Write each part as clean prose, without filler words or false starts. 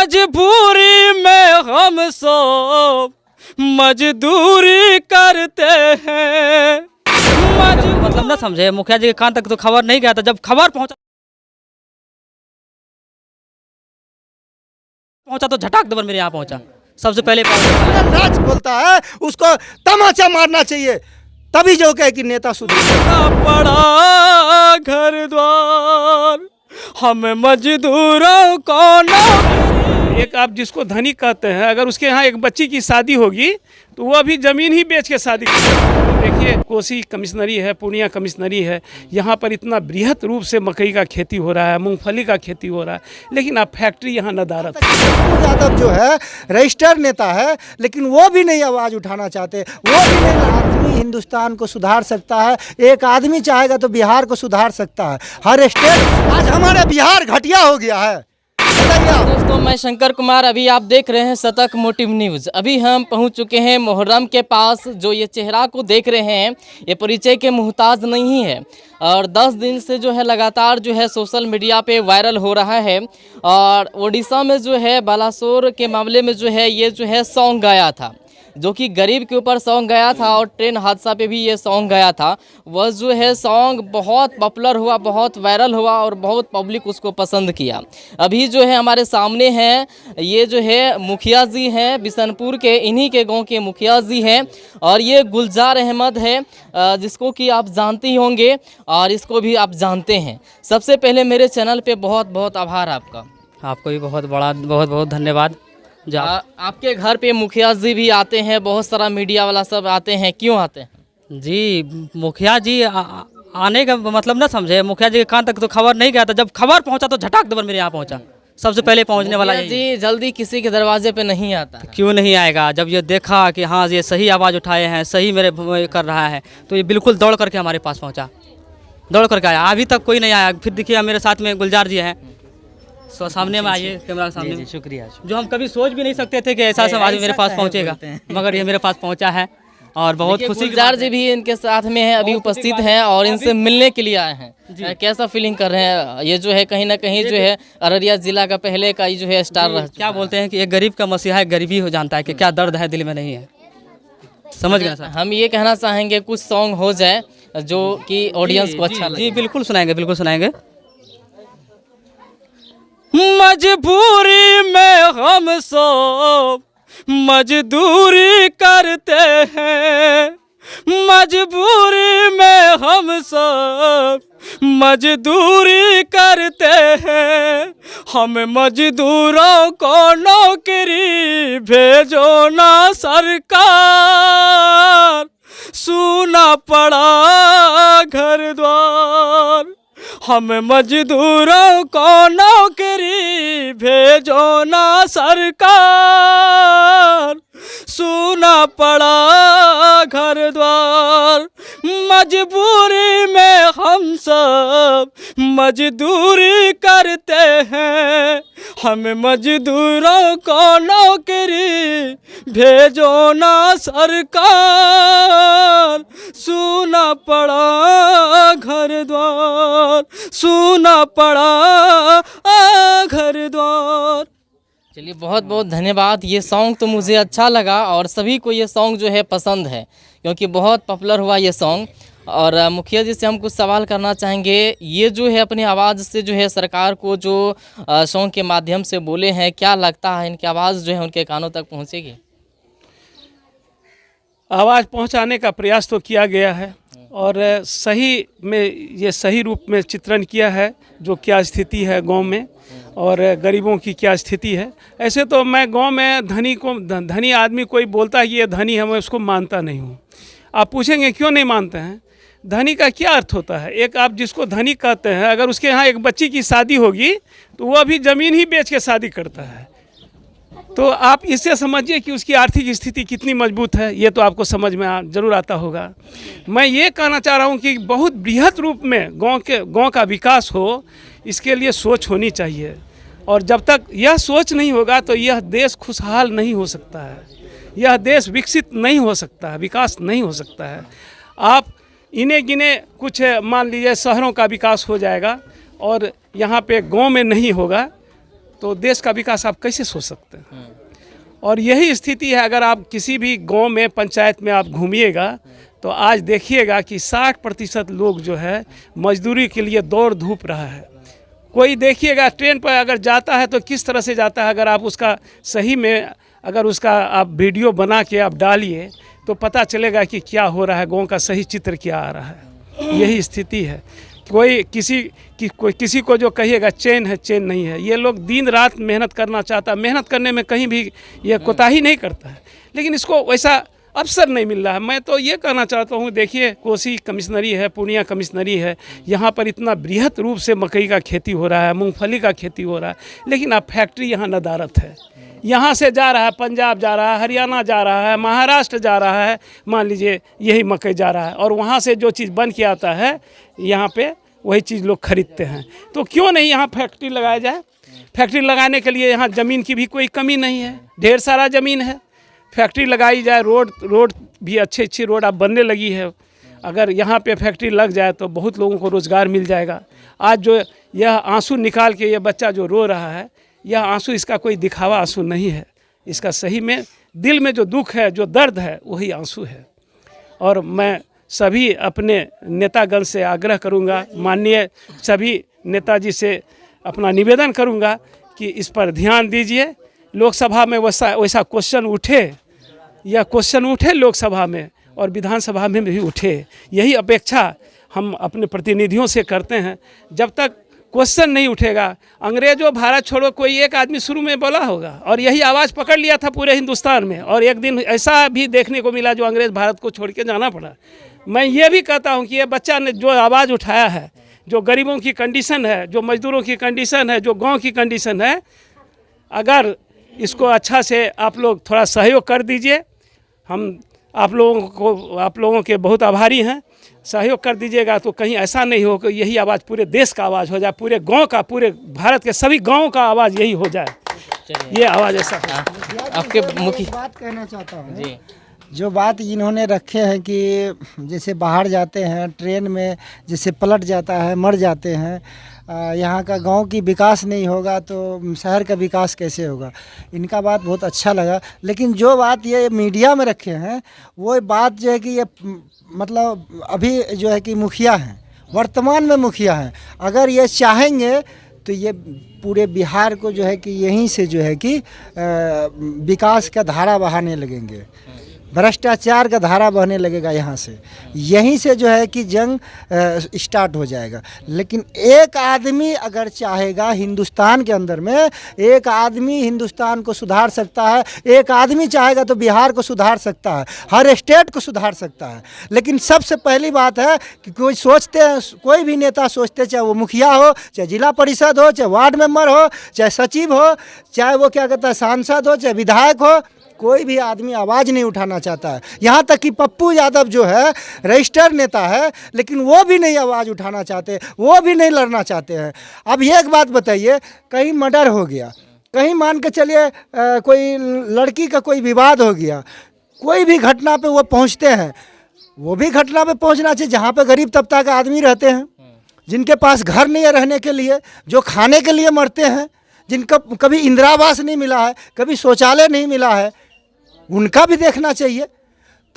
मजबूरी में हम सब मजदूरी करते हैं। मतलब ना समझे, मुखिया जी के कान तक तो खबर नहीं गया था। जब खबर पहुंचा तो झटाक दबर मेरे यहाँ पहुंचा, सबसे पहले नाच बोलता है उसको तमाचा मारना चाहिए, तभी जो कहे कि नेता सुधर पड़ा घर द्वार हमें मजदूरों को न। एक आप जिसको धनी कहते हैं, अगर उसके यहाँ एक बच्ची की शादी होगी तो वो अभी ज़मीन ही बेच के शादी करेगा। देखिए कोसी कमिश्नरी है, पूर्णिया कमिश्नरी है, यहाँ पर इतना बृहत रूप से मकई का खेती हो रहा है, मूंगफली का खेती हो रहा है, लेकिन आप फैक्ट्री यहाँ नदारत। यादव जो है रजिस्टर्ड नेता है, लेकिन वो भी नहीं आवाज़ उठाना चाहते। वो भी नहीं। आदमी हिंदुस्तान को सुधार सकता है, एक आदमी चाहेगा तो बिहार को सुधार सकता है। हर स्टेट, आज हमारे बिहार घटिया हो गया है। दोस्तों मैं शंकर कुमार, अभी आप देख रहे हैं शतक मोटिव न्यूज़। अभी हम पहुंच चुके हैं मुहर्रम के पास। जो ये चेहरा को देख रहे हैं ये परिचय के मुहताज नहीं है, और 10 दिन से जो है लगातार जो है सोशल मीडिया पे वायरल हो रहा है। और उड़ीसा में जो है बालासोर के मामले में जो है ये जो है सॉन्ग गाया था, जो कि गरीब के ऊपर सॉन्ग गया था, और ट्रेन हादसा पे भी ये सॉन्ग गया था। वह जो है सॉन्ग बहुत पॉपुलर हुआ, बहुत वायरल हुआ, और बहुत पब्लिक उसको पसंद किया। अभी जो है हमारे सामने हैं, ये जो है मुखिया जी हैं बिशनपुर के, इन्हीं के गांव के मुखिया जी हैं, और ये गुलजार अहमद है, जिसको कि आप जानते ही होंगे और इसको भी आप जानते हैं। सबसे पहले मेरे चैनल पे बहुत बहुत आभार आपका। आपको भी बहुत बहुत धन्यवाद। आपके घर पे मुखिया जी भी आते हैं, बहुत सारा मीडिया वाला सब आते हैं, क्यों आते हैं? जी मुखिया जी आने का मतलब ना समझे, मुखिया जी के कान तक तो खबर नहीं गया था। जब खबर पहुंचा तो झटाक दबर मेरे यहाँ पहुंचा, सबसे पहले पहुंचने वाला जी जल्दी किसी के दरवाजे पे नहीं आता है। क्यों नहीं आएगा? जब ये देखा कि हाँ ये सही आवाज़ उठाए हैं, सही मेरे कर रहा है, तो ये बिल्कुल दौड़ करके हमारे पास पहुँचा, दौड़ करके आया। अभी तक कोई नहीं आया। फिर देखिए मेरे साथ में गुलजार जी हैं, सामने में आइए, कैमरा के सामने। शुक्रिया। जो हम कभी सोच भी नहीं सकते थे कि ऐसा सब आदमी मेरे पास पहुंचेगा, मगर ये मेरे पास पहुंचा है, और बहुत खुशी। गुलजार जी भी इनके साथ में है, अभी उपस्थित हैं और इनसे मिलने के लिए आए हैं। कैसा फीलिंग कर रहे हैं? ये जो है कहीं ना कहीं जो है अररिया जिला का पहले का जो है स्टार रह। क्या बोलते हैं कि एक गरीब का मसीहा है, गरीबी हो जानता है कि क्या दर्द है दिल में नहीं है। समझ गए सर? हम ये कहना चाहेंगे कुछ सॉन्ग हो जाए जो कि ऑडियंस को अच्छा लगे। जी बिल्कुल सुनाएंगे, बिल्कुल सुनाएंगे। मजबूरी में हम सब मजदूरी करते हैं, मजबूरी में हम सब मजदूरी करते हैं। हम मजदूरों को नौकरी भेजो ना सरकार, सूना पड़ा घर द्वार। हम मजदूरों को नौकरी भेजो ना सरकार, सूना पड़ा घर द्वार। मजबूरी में हम सब मजदूरी करते हैं, हम मजदूरों को नौकरी भेजो ना सरकार, सूना पड़ा घर द्वार, सूना पड़ा घर द्वार। चलिए बहुत बहुत धन्यवाद। ये सॉन्ग तो मुझे अच्छा लगा, और सभी को ये सॉन्ग जो है पसंद है, क्योंकि बहुत पॉपुलर हुआ ये सॉन्ग। और मुखिया जी से हम कुछ सवाल करना चाहेंगे। ये जो है अपनी आवाज़ से जो है सरकार को जो सॉन्ग के माध्यम से बोले हैं, क्या लगता है इनकी आवाज़ जो है उनके कानों तक पहुँचेगी? आवाज़ पहुंचाने का प्रयास तो किया गया है, और सही में ये सही रूप में चित्रण किया है जो क्या स्थिति है गांव में और गरीबों की क्या स्थिति है। ऐसे तो मैं गांव में धनी आदमी कोई बोलता है कि ये धनी है, मैं उसको मानता नहीं हूँ। आप पूछेंगे क्यों नहीं मानते हैं? धनी का क्या अर्थ होता है? एक आप जिसको धनी कहते हैं, अगर उसके यहाँ एक बच्ची की शादी होगी तो वो अभी ज़मीन ही बेच के शादी करता है। तो आप इससे समझिए कि उसकी आर्थिक स्थिति कितनी मजबूत है, ये तो आपको समझ में ज़रूर आता होगा। मैं ये कहना चाह रहा हूँ कि बहुत बृहत रूप में गांव का विकास हो, इसके लिए सोच होनी चाहिए, और जब तक यह सोच नहीं होगा तो यह देश खुशहाल नहीं हो सकता है, यह देश विकसित नहीं हो सकता है, विकास नहीं हो सकता है। आप इन्हें गिने कुछ मान लीजिए शहरों का विकास हो जाएगा और यहाँ पे गांव में नहीं होगा, तो तो देश का विकास आप कैसे सोच सकते हैं। और यही स्थिति है, अगर आप किसी भी गांव में पंचायत में आप घूमिएगा तो आज देखिएगा कि 60% लोग जो है मजदूरी के लिए दौड़ धूप रहा है। कोई देखिएगा ट्रेन पर अगर जाता है तो किस तरह से जाता है, अगर आप उसका सही में अगर उसका आप वीडियो बना के आप डालिए तो पता चलेगा कि क्या हो रहा है, गांव का सही चित्र क्या आ रहा है। यही स्थिति है। कोई किसी को जो कहिएगा चैन है, चैन नहीं है। ये लोग दिन रात मेहनत करना चाहता है, मेहनत करने में कहीं भी ये कोताही नहीं करता है, लेकिन इसको वैसा अवसर नहीं मिल रहा है। मैं तो ये कहना चाहता हूँ, देखिए कोसी कमिश्नरी है, पूर्णिया कमिश्नरी है, यहाँ पर इतना बृहद रूप से मकई का खेती हो रहा है, मूंगफली का खेती हो रहा है, लेकिन अब फैक्ट्री यहाँ नदारत है। यहाँ से जा रहा है, पंजाब जा रहा है, हरियाणा जा रहा है, महाराष्ट्र जा रहा है, मान लीजिए यही मकई जा रहा है, और वहाँ से जो चीज़ बन के आता है यहाँ पे वही चीज़ लोग खरीदते हैं। तो क्यों नहीं यहाँ फैक्ट्री लगाया जाए। फैक्ट्री लगाने के लिए यहाँ ज़मीन की भी कोई कमी नहीं है, ढेर सारा ज़मीन है, फैक्ट्री लगाई जाए। रोड भी अच्छी रोड अब बनने लगी है। अगर यहाँ पे फैक्ट्री लग जाए तो बहुत लोगों को रोज़गार मिल जाएगा। आज जो यह आंसू निकाल के ये बच्चा जो रो रहा है, यह आंसू इसका कोई दिखावा आंसू नहीं है, इसका सही में दिल में जो दुख है, जो दर्द है, वही आंसू है। और मैं सभी अपने नेतागण से आग्रह करूंगा, माननीय सभी नेताजी से अपना निवेदन करूंगा कि इस पर ध्यान दीजिए। लोकसभा में वैसा क्वेश्चन उठे, या क्वेश्चन उठे लोकसभा में और विधानसभा में भी उठे। यही अपेक्षा हम अपने प्रतिनिधियों से करते हैं। जब तक क्वेश्चन नहीं उठेगा, अंग्रेजों भारत छोड़ो कोई एक आदमी शुरू में बोला होगा और यही आवाज़ पकड़ लिया था पूरे हिंदुस्तान में, और एक दिन ऐसा भी देखने को मिला जो अंग्रेज़ भारत को छोड़ के जाना पड़ा। मैं ये भी कहता हूँ कि ये बच्चा ने जो आवाज़ उठाया है, जो गरीबों की कंडीशन है, जो मजदूरों की कंडीशन है, जो गाँव की कंडीशन है, अगर इसको अच्छा से आप लोग थोड़ा सहयोग कर दीजिए। हम आप लोगों के बहुत आभारी हैं। सहयोग कर दीजिएगा तो कहीं ऐसा नहीं हो कि यही आवाज़ पूरे देश का आवाज़ हो जाए, पूरे गांव का, पूरे भारत के सभी गांवों का आवाज़ यही हो जाए। ये आवाज़ ऐसा आपके मुख्य बात कहना चाहता हूँ जी, जो बात इन्होंने रखे हैं कि जैसे बाहर जाते हैं ट्रेन में, जैसे पलट जाता है, मर जाते हैं, यहाँ का गांव की विकास नहीं होगा तो शहर का विकास कैसे होगा। इनका बात बहुत अच्छा लगा, लेकिन जो बात ये मीडिया में रखे हैं वो बात जो है कि ये मतलब अभी जो है कि मुखिया हैं, वर्तमान में मुखिया हैं, अगर ये चाहेंगे तो ये पूरे बिहार को जो है कि यहीं से जो है कि विकास का धारा बहाने लगेंगे, भ्रष्टाचार का धारा बहने लगेगा यहाँ से, यहीं से जो है कि जंग स्टार्ट हो जाएगा। लेकिन एक आदमी अगर चाहेगा, हिंदुस्तान के अंदर में एक आदमी हिंदुस्तान को सुधार सकता है, एक आदमी चाहेगा तो बिहार को सुधार सकता है, हर स्टेट को सुधार सकता है। लेकिन सबसे पहली बात है कि कोई सोचते हैं, कोई भी नेता सोचते, चाहे वो मुखिया हो, चाहे जिला परिषद हो, चाहे वार्ड मेंबर हो, चाहे सचिव हो, चाहे वो क्या कहता है सांसद हो, चाहे विधायक हो, कोई भी आदमी आवाज़ नहीं उठाना चाहता है। यहाँ तक कि पप्पू यादव जो है रजिस्टर नेता है, लेकिन वो भी नहीं आवाज़ उठाना चाहते, वो भी नहीं लड़ना चाहते हैं। अब ये एक बात बताइए, कहीं मर्डर हो गया, कहीं मान के चलिए कोई लड़की का कोई विवाद हो गया, कोई भी घटना पे वो पहुँचते हैं, वो भी घटना पे पहुँचना चाहिए जहाँ पे गरीब तबका के आदमी रहते हैं, जिनके पास घर नहीं है रहने के लिए, जो खाने के लिए मरते हैं, जिनका कभी इंदिरा आवास नहीं मिला है, कभी शौचालय नहीं मिला है, उनका भी देखना चाहिए।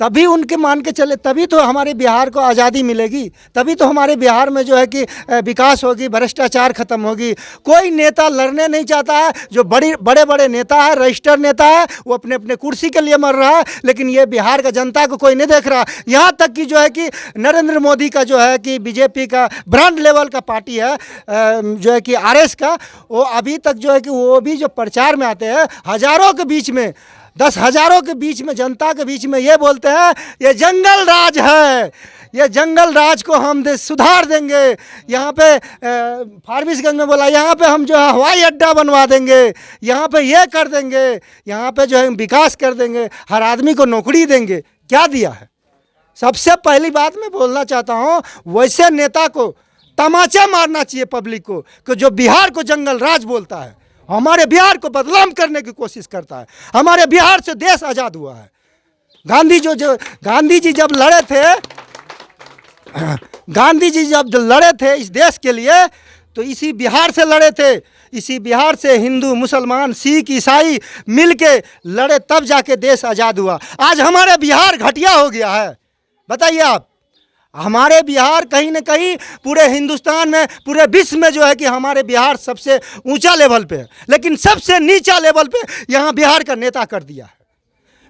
तभी उनके मान के चले, तभी तो हमारे बिहार को आज़ादी मिलेगी, तभी तो हमारे बिहार में जो है कि विकास होगी, भ्रष्टाचार खत्म होगी। कोई नेता लड़ने नहीं चाहता है, जो बड़े बड़े नेता है, रजिस्टर नेता है, वो अपने अपने कुर्सी के लिए मर रहा है, लेकिन ये बिहार का जनता को कोई नहीं देख रहा। यहाँ तक कि जो है कि नरेंद्र मोदी का जो है कि बीजेपी का ब्रांड लेवल का पार्टी है, जो है कि RS का, वो अभी तक जो है कि वो भी जो प्रचार में आते हैं, हज़ारों के बीच में, 10,000 के बीच में, जनता के बीच में ये बोलते हैं ये जंगल राज है, ये जंगल राज को हम सुधार देंगे। यहाँ पे फारबिसगंज में बोला, यहाँ पे हम जो है हवाई अड्डा बनवा देंगे, यहाँ पे ये कर देंगे, यहाँ पे जो है विकास कर देंगे, हर आदमी को नौकरी देंगे। क्या दिया है? सबसे पहली बात मैं बोलना चाहता हूँ, वैसे नेता को तमाचा मारना चाहिए पब्लिक को, कि जो बिहार को जंगल राज बोलता है, हमारे बिहार को बदनाम करने की कोशिश करता है। हमारे बिहार से देश आज़ाद हुआ है। गांधी जी जब लड़े थे, गांधी जी जब लड़े थे इस देश के लिए, तो इसी बिहार से लड़े थे। इसी बिहार से हिंदू मुसलमान सिख ईसाई मिल के लड़े, तब जाके देश आज़ाद हुआ। आज हमारे बिहार घटिया हो गया है। बताइए आप, हमारे बिहार कहीं न कहीं पूरे हिंदुस्तान में, पूरे विश्व में जो है कि हमारे बिहार सबसे ऊंचा लेवल पे है, लेकिन सबसे नीचा लेवल पे यहाँ बिहार का नेता कर दिया है।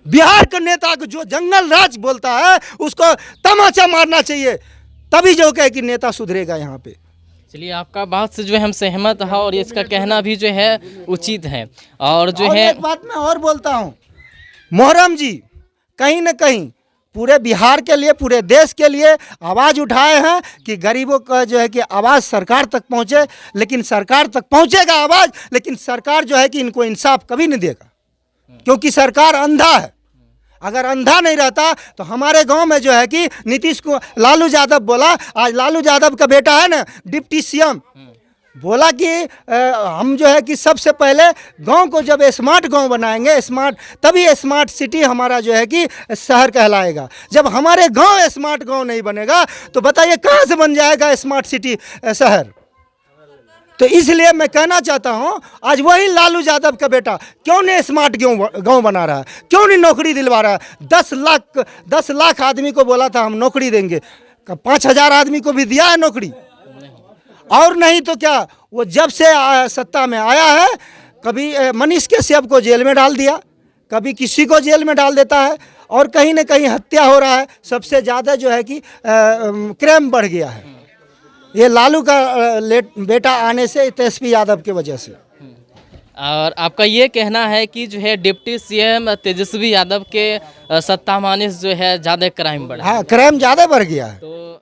बिहार का नेता को जो जंगल राज बोलता है उसको तमाचा मारना चाहिए, तभी जो कहे कि नेता सुधरेगा यहाँ पे। चलिए, आपका बात से जो है हम सहमत है और इसका कहना भी जो है उचित है। और जो है एक बात मैं और बोलता हूँ, मोहर्रम जी कहीं न कहीं पूरे बिहार के लिए, पूरे देश के लिए आवाज़ उठाए हैं कि गरीबों का जो है कि आवाज़ सरकार तक पहुँचे, लेकिन सरकार तक पहुँचेगा आवाज़, लेकिन सरकार जो है कि इनको इंसाफ कभी नहीं देगा, क्योंकि सरकार अंधा है। अगर अंधा नहीं रहता तो हमारे गांव में जो है कि नीतीश को लालू यादव बोला, आज लालू यादव का बेटा है ना डिप्टी सीएम, बोला कि हम जो है कि सबसे पहले गांव को जब स्मार्ट गांव बनाएंगे, स्मार्ट, तभी स्मार्ट सिटी हमारा जो है कि शहर कहलाएगा। जब हमारे गांव स्मार्ट गांव नहीं बनेगा तो बताइए कहां से बन जाएगा स्मार्ट सिटी शहर। तो इसलिए मैं कहना चाहता हूं, आज वही लालू यादव का बेटा क्यों नहीं स्मार्ट गांव बना रहा है, क्यों नहीं नौकरी दिलवा रहा है। 10 लाख आदमी को बोला था हम नौकरी देंगे, 5,000 आदमी को भी दिया है नौकरी। और नहीं तो क्या, वो जब से सत्ता में आया है, कभी मनीष कश्यप को जेल में डाल दिया, कभी किसी को जेल में डाल देता है, और कहीं न कहीं हत्या हो रहा है। सबसे ज़्यादा जो है कि क्राइम बढ़ गया है, ये लालू का बेटा आने से, तेजस्वी यादव की वजह से। और आपका ये कहना है कि जो है डिप्टी सीएम तेजस्वी यादव के सत्ता में आने से जो है ज़्यादा क्राइम बढ़ा। हाँ, क्राइम ज़्यादा बढ़ गया है। तो